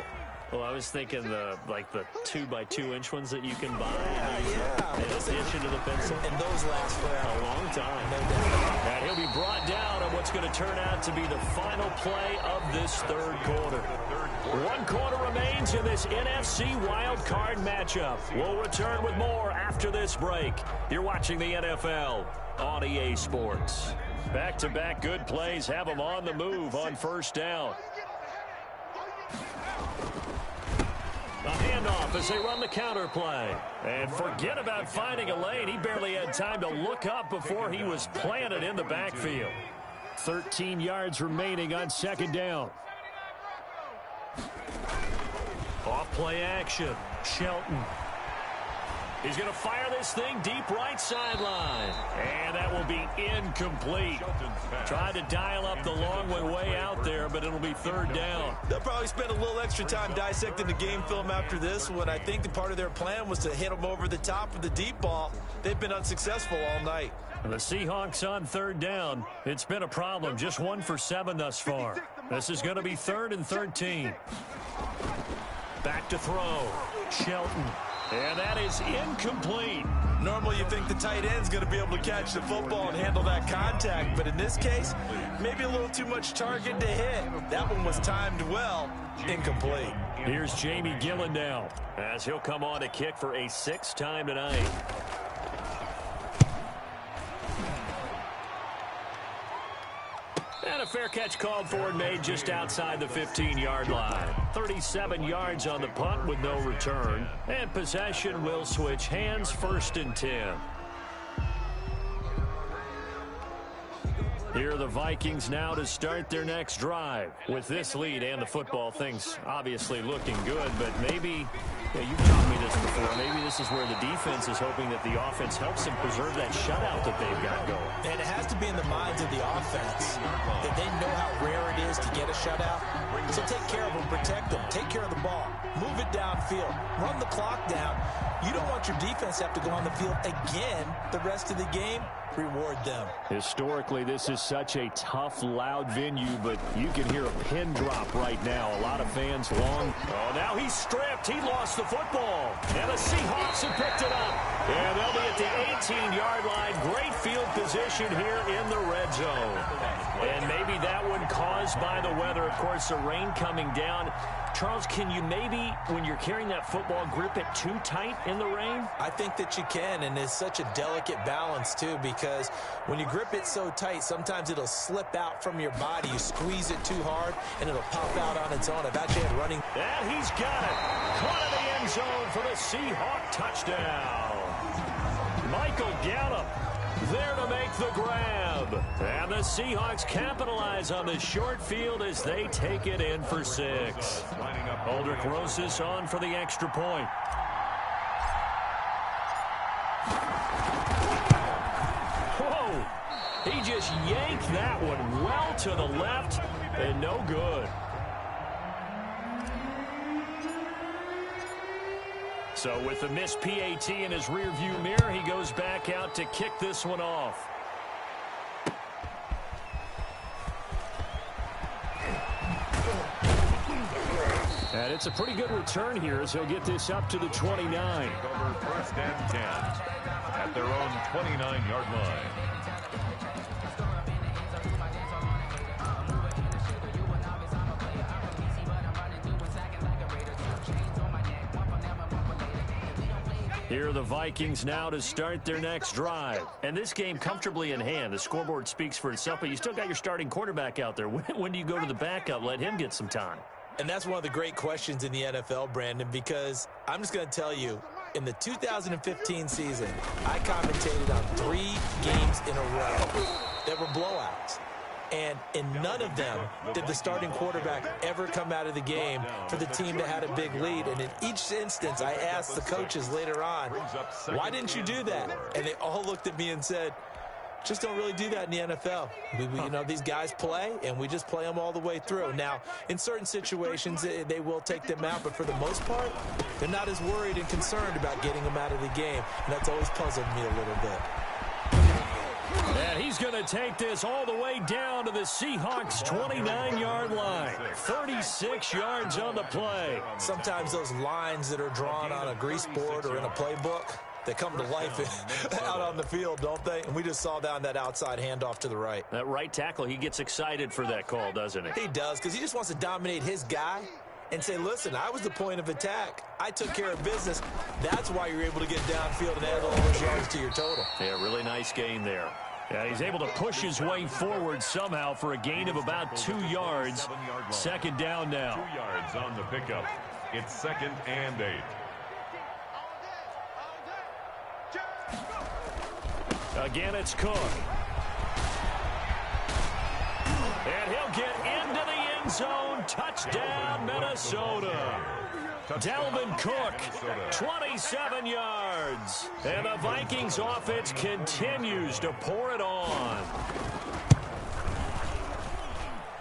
Well, I was thinking the 2x2-inch ones that you can buy. Yeah. And ditch into the pencil. And those last for A long time. No doubt. And he'll be brought down on what's going to turn out to be the final play of this third quarter. 1 quarter remains in this NFC wild card matchup. We'll return with more after this break. You're watching the NFL on EA Sports. Back-to-back good plays have them on the move on first down. A handoff as they run the counter play. And forget about finding a lane. He barely had time to look up before he was planted in the backfield. 13 yards remaining on second down. Off play action. Shelton. He's going to fire this thing deep right sideline. And that will be incomplete. Tried to dial up the long way out there, but it'll be third down. They'll probably spend a little extra time dissecting the game film after this one. I think the part of their plan was to hit them over the top of the deep ball. They've been unsuccessful all night. The Seahawks on third down. It's been a problem. Just 1 for 7 thus far. This is going to be 3rd and 13. Back to throw. Shelton. And that is incomplete. Normally you think the tight end's going to be able to catch the football and handle that contact. But in this case, maybe a little too much target to hit. That one was timed well. Incomplete. Here's Jamie Gillen now, as he'll come on to kick for a 6th time tonight. And a fair catch called for and made just outside the 15-yard line. 37 yards on the punt with no return. And possession will switch hands, 1st and 10. Here are the Vikings now to start their next drive. With this lead and the football, things obviously looking good, but maybe, you've taught me this before, maybe this is where the defense is hoping that the offense helps them preserve that shutout that they've got going. And it has to be in the minds of the offense that they know how rare it is to get a shutout. So take care of them, protect them, take care of the ball, move it downfield, run the clock down. You don't want your defense to have to go on the field again the rest of the game. Reward them. Historically, this is such a tough, loud venue, but you can hear a pin drop right now. A lot of fans long. Oh, now he's stripped. He lost the football. And the Seahawks have picked it up. And they'll be at the 18-yard line. Great field position here in the red zone. And maybe that one caused by the weather. Of course, the rain coming down. Charles, can you maybe, when you're carrying that football, grip it too tight in the rain? I think that you can, and it's such a delicate balance, too, because when you grip it so tight, sometimes it'll slip out from your body. You squeeze it too hard, and it'll pop out on its own. I've actually had running. And he's got it. Caught in the end zone for the Seahawk touchdown. Michael Gallup there to make the grab. And the Seahawks capitalize on the short field as they take it in for 6. Aldrich Rosas on for the extra point. Whoa! He just yanked that one well to the left and no good. So with the missed PAT in his rearview mirror, he goes back out to kick this one off. And it's a pretty good return here as he'll get this up to the 29. Over 1st and 10 at their own 29-yard line. Here are the Vikings now to start their next drive. And this game comfortably in hand. The scoreboard speaks for itself, but you still got your starting quarterback out there. When do you go to the backup? Let him get some time. And that's one of the great questions in the NFL, Brandon, because I'm just going to tell you, in the 2015 season, I commentated on 3 games in a row that were blowouts. And in none of them did the starting quarterback ever come out of the game for the team that had a big lead. And in each instance, I asked the coaches later on, why didn't you do that? And they all looked at me and said, just don't really do that in the NFL. You know, these guys play, and we just play them all the way through. Now, in certain situations, they will take them out, but for the most part, they're not as worried and concerned about getting them out of the game. And that's always puzzled me a little bit. And he's going to take this all the way down to the Seahawks' 29-yard line. 36 yards on the play. Sometimes those lines that are drawn on a grease board or in a playbook, they come to life out on the field, don't they? And we just saw down that outside handoff to the right. That right tackle, he gets excited for that call, doesn't he? He does, because he just wants to dominate his guy and say, listen, I was the point of attack. I took care of business. That's why you're able to get downfield and add all those yards to your total. Yeah, really nice gain there. Yeah, he's able to push his way forward somehow for a gain of about 2 yards. 2nd down now. 2 yards on the pickup. It's 2nd and 8. Again, it's Cook. And he'll get into the end zone. Touchdown, Minnesota. Dalvin Cook, 27 yards. And the Vikings offense continues to pour it on.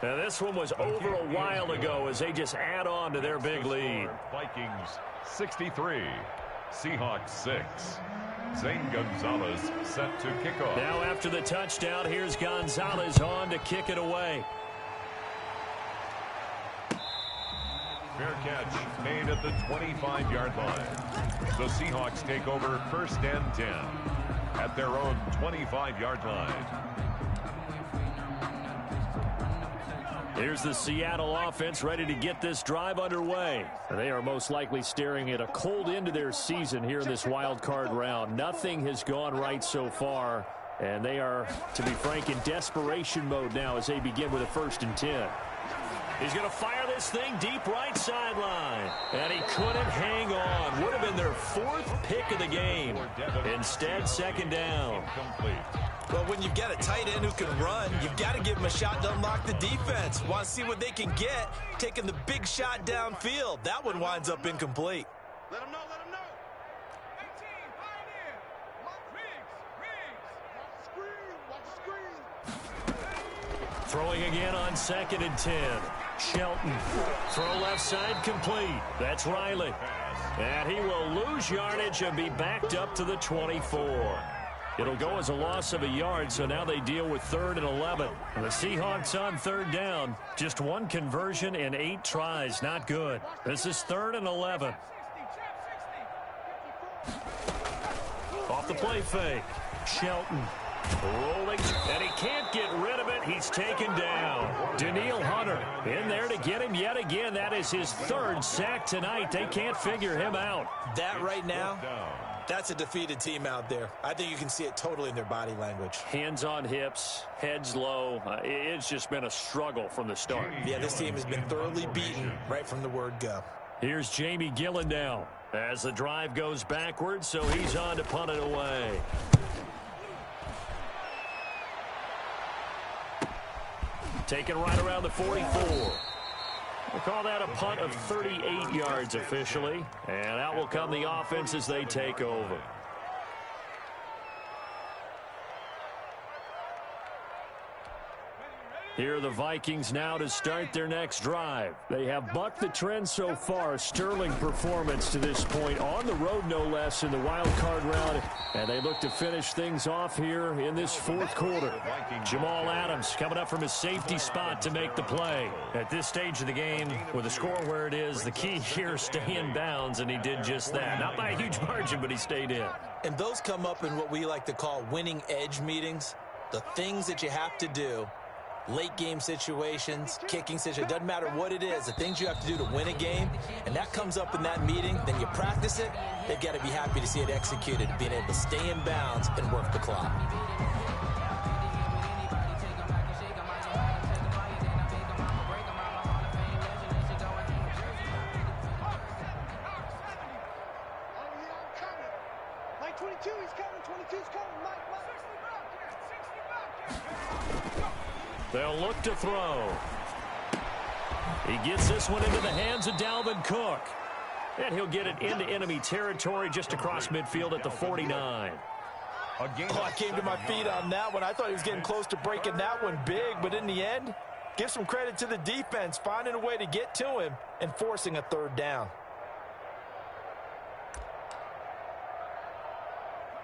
Now this one was over a while ago as they just add on to their big lead. Vikings 63, Seahawks 6. Zane Gonzalez set to kick off. Now after the touchdown, here's Gonzalez on to kick it away. Fair catch made at the 25-yard line. The Seahawks take over 1st and 10 at their own 25-yard line. Here's the Seattle offense ready to get this drive underway. They are most likely staring at a cold end to their season here in this wild card round. Nothing has gone right so far, and they are, to be frank, in desperation mode now as they begin with a 1st and 10. He's going to fire this thing deep right sideline. And he couldn't hang on. Would have been their 4th pick of the game. Instead, 2nd down. Well, when you've got a tight end who can run, you've got to give him a shot to unlock the defense. Want to see what they can get, taking the big shot downfield. That one winds up incomplete. Let him know, let him know. 18, pioneer. Riggs. Watch the screen. Throwing again on 2nd and 10. Shelton. Throw left side complete. That's Riley. And he will lose yardage and be backed up to the 24. It'll go as a loss of a yard, so now they deal with 3rd and 11. And the Seahawks on 3rd down. Just 1 conversion and 8 tries. Not good. This is 3rd and 11. Off the play fake. Shelton. Rolling, and he can't get rid of it. He's taken down. Danielle Hunter in there to get him yet again. That is his 3rd sack tonight. They can't figure him out. That right now, that's a defeated team out there. I think you can see it totally in their body language. Hands on hips, heads low. It's just been a struggle from the start. Yeah, this team has been thoroughly beaten right from the word go. Here's Jamie Gillen now as the drive goes backwards, so he's on to punt it away. Taken right around the 44. We'll call that a punt of 38 yards officially. And out will come the offense as they take over. Here are the Vikings now to start their next drive. They have bucked the trend so far. Sterling performance to this point. On the road, no less, in the wild card round. And they look to finish things off here in this 4th quarter. Jamal Adams coming up from his safety spot to make the play. At this stage of the game, with the score where it is, the key here, stay in bounds, and he did just that. Not by a huge margin, but he stayed in. And those come up in what we like to call winning edge meetings. The things that you have to do. Late game situations, kicking situations, doesn't matter what it is, the things you have to do to win a game, and that comes up in that meeting, then you practice it, they've got to be happy to see it executed, being able to stay in bounds and work the clock. Mike 22, he's coming, 22's coming, Mike. They'll look to throw. He gets this one into the hands of Dalvin Cook. And he'll get it into enemy territory just across midfield at the 49. Oh, I came to my feet on that one. I thought he was getting close to breaking that one big, but in the end, give some credit to the defense, finding a way to get to him and forcing a 3rd down.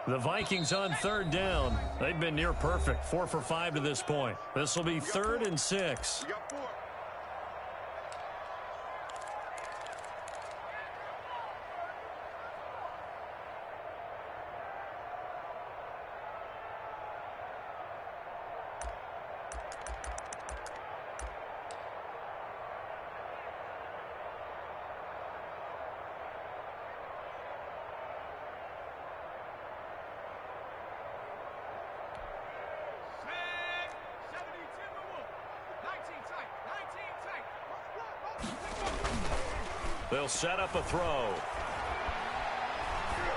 The Vikings on 3rd down. They've been near perfect, 4 for 5 to this point. This will be 3rd and 6. They'll set up a throw.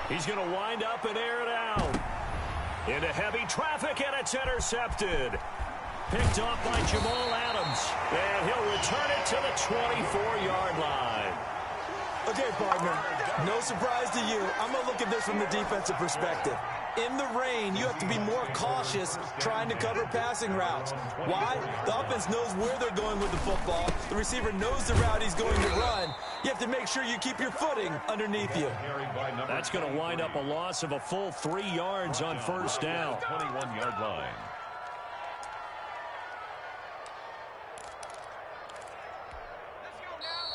He's going to wind up and air it out. Into heavy traffic, and it's intercepted. Picked off by Jamal Adams. And he'll return it to the 24-yard line. Okay, partner, no surprise to you. I'm going to look at this from the defensive perspective. In the rain, you have to be more cautious trying to cover passing routes. Why? The offense knows where they're going with the football. The receiver knows the route he's going to run. You have to make sure you keep your footing underneath you. That's going to wind up a loss of a full 3 yards on first down. 21-yard line.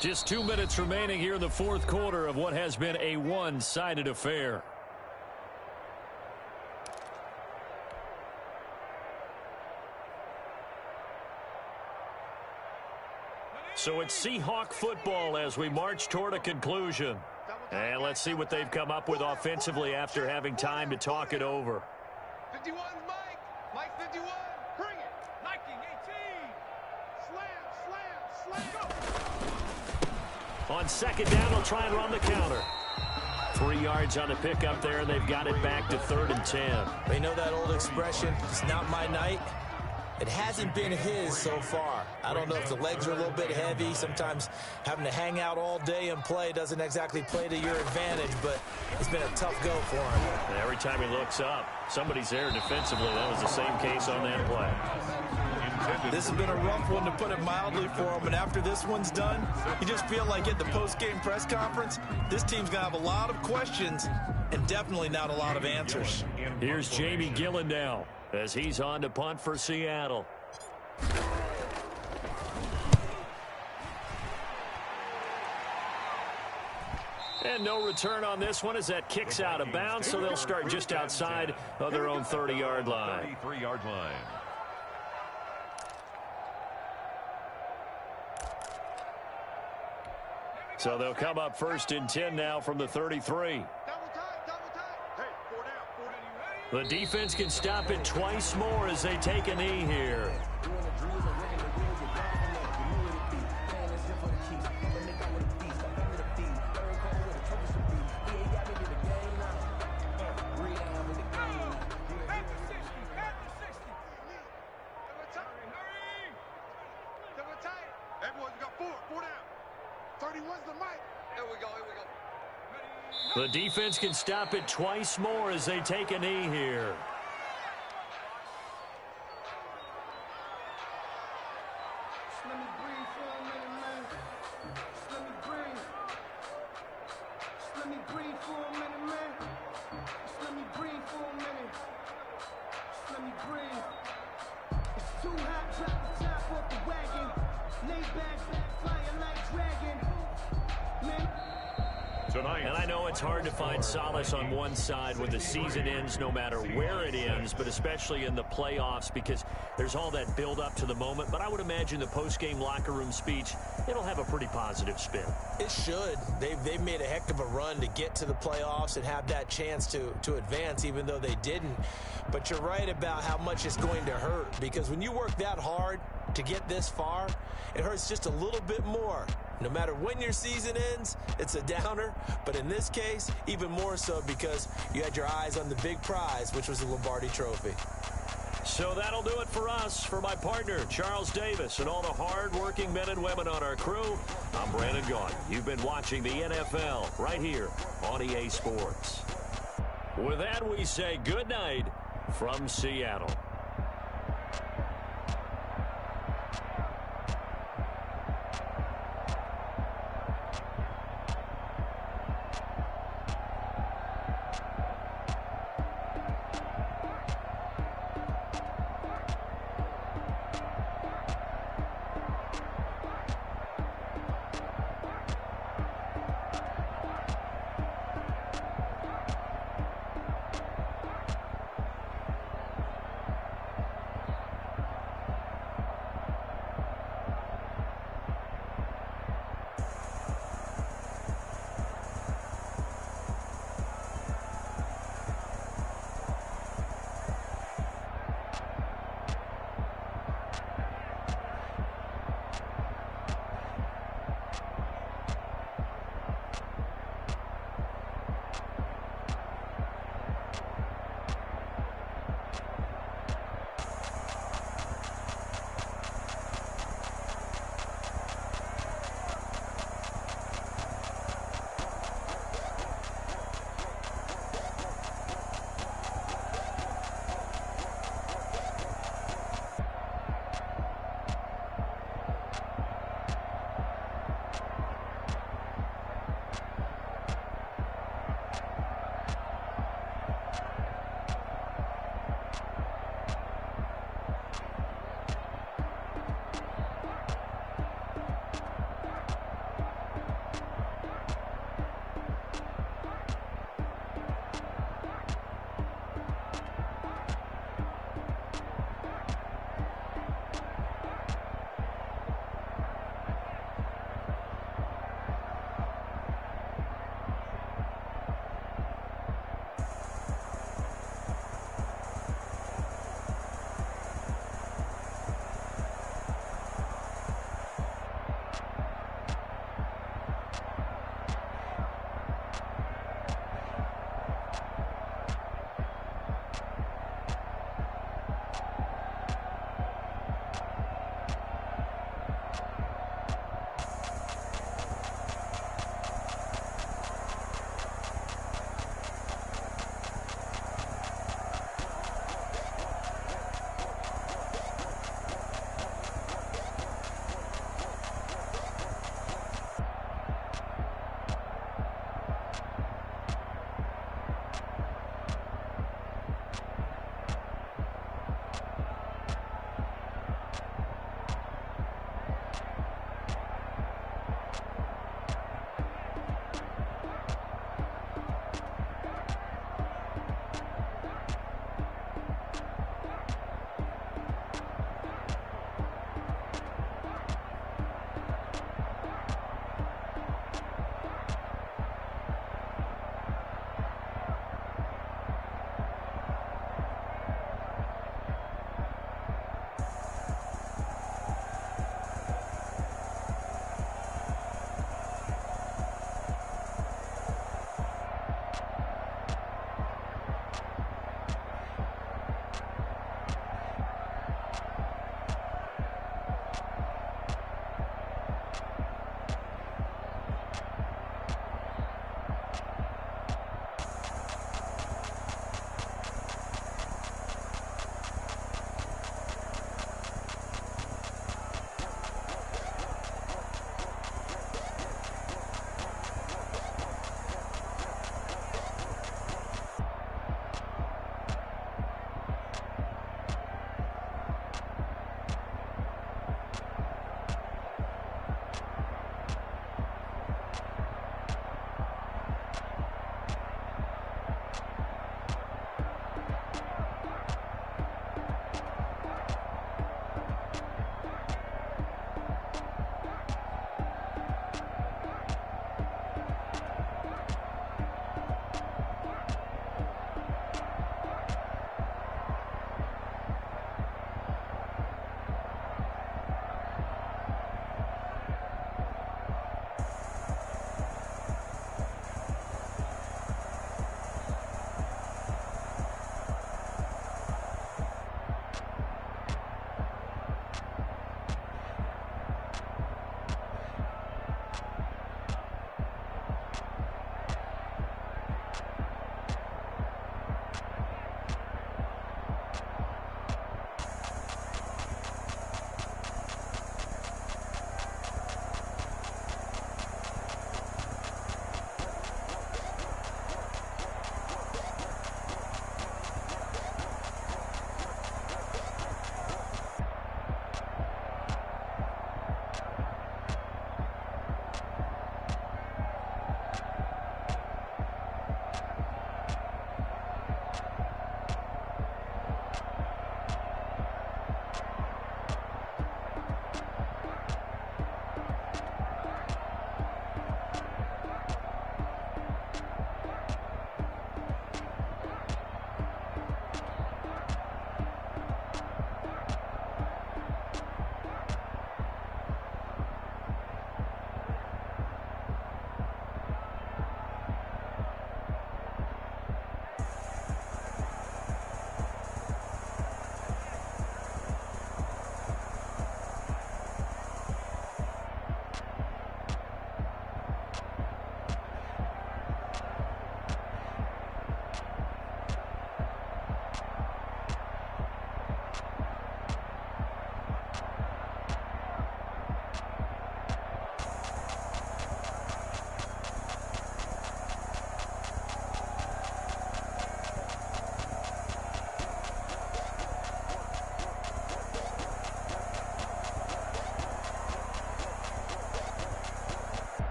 Just 2 minutes remaining here in the fourth quarter of what has been a one-sided affair. So it's Seahawk football as we march toward a conclusion. And let's see what they've come up with offensively after having time to talk it over. 51's Mike. Mike 51. Bring it. Nike 18. Slam. On second down, they'll try and run the counter. 3 yards on the pickup there, and they've got it back to 3rd and 10. They know that old expression, it's not my night. It hasn't been his so far. I don't know if the legs are a little bit heavy. Sometimes having to hang out all day and play doesn't exactly play to your advantage, but it's been a tough go for him. And every time he looks up, somebody's there defensively. That was the same case on that play. This has been a rough one, to put it mildly, for him. And after this one's done, you just feel like at the post-game press conference, this team's going to have a lot of questions and definitely not a lot of answers. Here's Jamie Gillen now as he's on to punt for Seattle. And no return on this one as that kicks out of bounds, so they'll start just outside of their own 30-yard line. 33-yard line. So they'll come up 1st and 10 now from the 33. The defense can stop it twice more as they take a knee here. The defense can stop it twice more as they take a knee here. And I know it's hard to find solace on one side when the season ends, no matter where it ends, but especially in the playoffs, because there's all that build up to the moment. But I would imagine the post-game locker room speech, it'll have a pretty positive spin. It should. They've made a heck of a run to get to the playoffs and have that chance to advance, even though they didn't. But you're right about how much it's going to hurt, because when you work that hard to get this far, it hurts just a little bit more. No matter when your season ends, it's a downer. But in this case, even more so because you had your eyes on the big prize, which was the Lombardi Trophy. So that'll do it for us. For my partner, Charles Davis, and all the hard-working men and women on our crew, I'm Brandon Gaudin. You've been watching the NFL right here on EA Sports. With that, we say good night from Seattle.